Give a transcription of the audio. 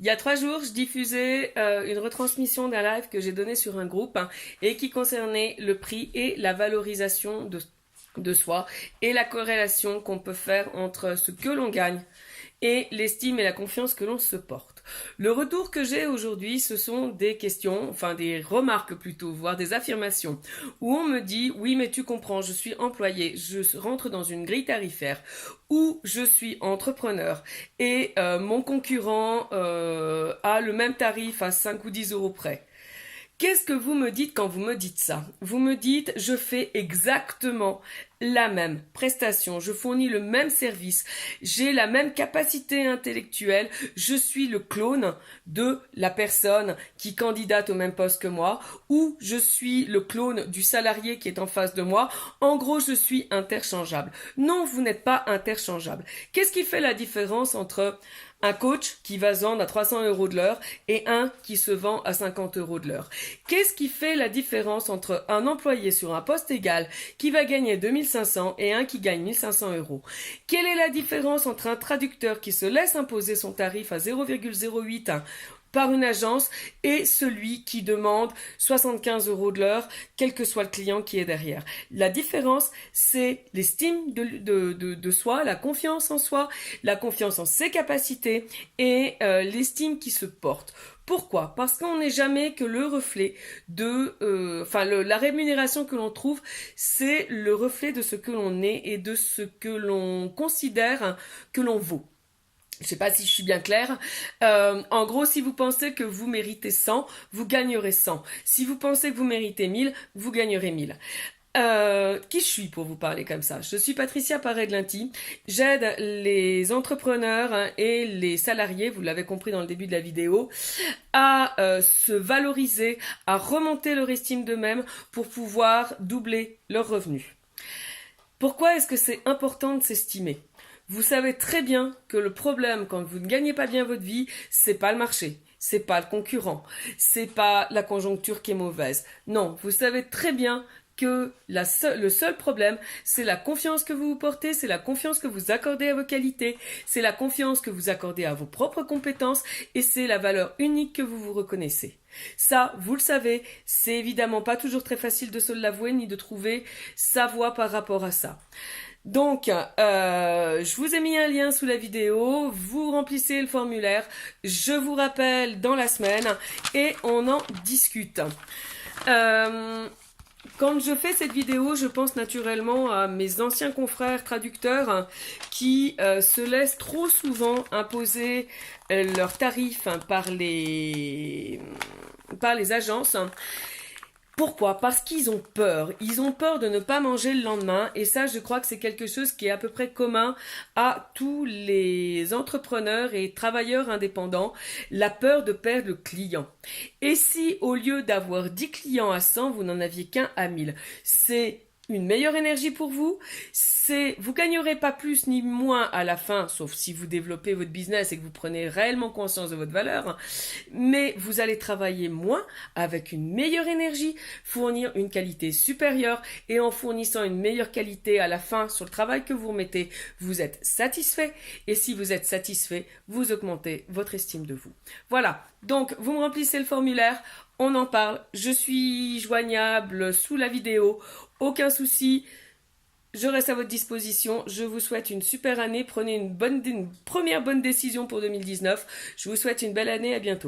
Il y a 3 jours, je diffusais une retransmission d'un live que j'ai donné sur un groupe et qui concernait le prix et la valorisation de soi et la corrélation qu'on peut faire entre ce que l'on gagne et l'estime et la confiance que l'on se porte. Le retour que j'ai aujourd'hui, ce sont des questions, enfin des remarques plutôt, voire des affirmations, où on me dit, oui mais tu comprends, je suis employé, je rentre dans une grille tarifaire, ou je suis entrepreneur, et mon concurrent a le même tarif à 5 ou 10 euros près. Qu'est-ce que vous me dites quand vous me dites ça? Vous me dites, je fais exactement la même prestation, je fournis le même service, j'ai la même capacité intellectuelle, je suis le clone de la personne qui candidate au même poste que moi, ou je suis le clone du salarié qui est en face de moi. En gros, je suis interchangeable. Non, vous n'êtes pas interchangeable. Qu'est-ce qui fait la différence entre un coach qui va se vendre à 300 euros de l'heure et un qui se vend à 50 euros de l'heure? Qu'est-ce qui fait la différence entre un employé sur un poste égal qui va gagner 2500 et un qui gagne 1500 euros? Quelle est la différence entre un traducteur qui se laisse imposer son tarif à 0,08 par une agence et celui qui demande 75 euros de l'heure, quel que soit le client qui est derrière? La différence, c'est l'estime de soi, la confiance en soi, la confiance en ses capacités et l'estime qui se porte. Pourquoi? Parce qu'on n'est jamais que le reflet de... la rémunération que l'on trouve, c'est le reflet de ce que l'on est et de ce que l'on considère que l'on vaut. Je ne sais pas si je suis bien claire. En gros, si vous pensez que vous méritez 100, vous gagnerez 100. Si vous pensez que vous méritez 1000, vous gagnerez 1000. Qui je suis pour vous parler comme ça? Je suis Patricia Paré-Glinty. J'aide les entrepreneurs et les salariés, vous l'avez compris dans le début de la vidéo, à se valoriser, à remonter leur estime d'eux-mêmes pour pouvoir doubler leurs revenus. Pourquoi est-ce que c'est important de s'estimer? Vous savez très bien que le problème quand vous ne gagnez pas bien votre vie, c'est pas le marché, c'est pas le concurrent, c'est pas la conjoncture qui est mauvaise. Non, vous savez très bien que le seul problème, c'est la confiance que vous vous portez, c'est la confiance que vous accordez à vos qualités, c'est la confiance que vous accordez à vos propres compétences et c'est la valeur unique que vous vous reconnaissez. Ça, vous le savez, c'est évidemment pas toujours très facile de se l'avouer ni de trouver sa voie par rapport à ça. Donc, je vous ai mis un lien sous la vidéo, vous remplissez le formulaire, je vous rappelle dans la semaine et on en discute. Quand je fais cette vidéo, je pense naturellement à mes anciens confrères traducteurs qui se laissent trop souvent imposer leurs tarifs par les agences. Pourquoi? Parce qu'ils ont peur. Ils ont peur de ne pas manger le lendemain et ça, je crois que c'est quelque chose qui est à peu près commun à tous les entrepreneurs et travailleurs indépendants, la peur de perdre le client. Et si au lieu d'avoir 10 clients à 100, vous n'en aviez qu'un à 1000, c'est une meilleure énergie pour vous, vous gagnerez pas plus ni moins à la fin, sauf si vous développez votre business et que vous prenez réellement conscience de votre valeur, mais vous allez travailler moins avec une meilleure énergie, fournir une qualité supérieure et en fournissant une meilleure qualité à la fin sur le travail que vous remettez, vous êtes satisfait et si vous êtes satisfait, vous augmentez votre estime de vous. Voilà, donc vous me remplissez le formulaire, on en parle, je suis joignable sous la vidéo, aucun souci, je reste à votre disposition, je vous souhaite une super année, prenez une première bonne décision pour 2019, je vous souhaite une belle année, à bientôt.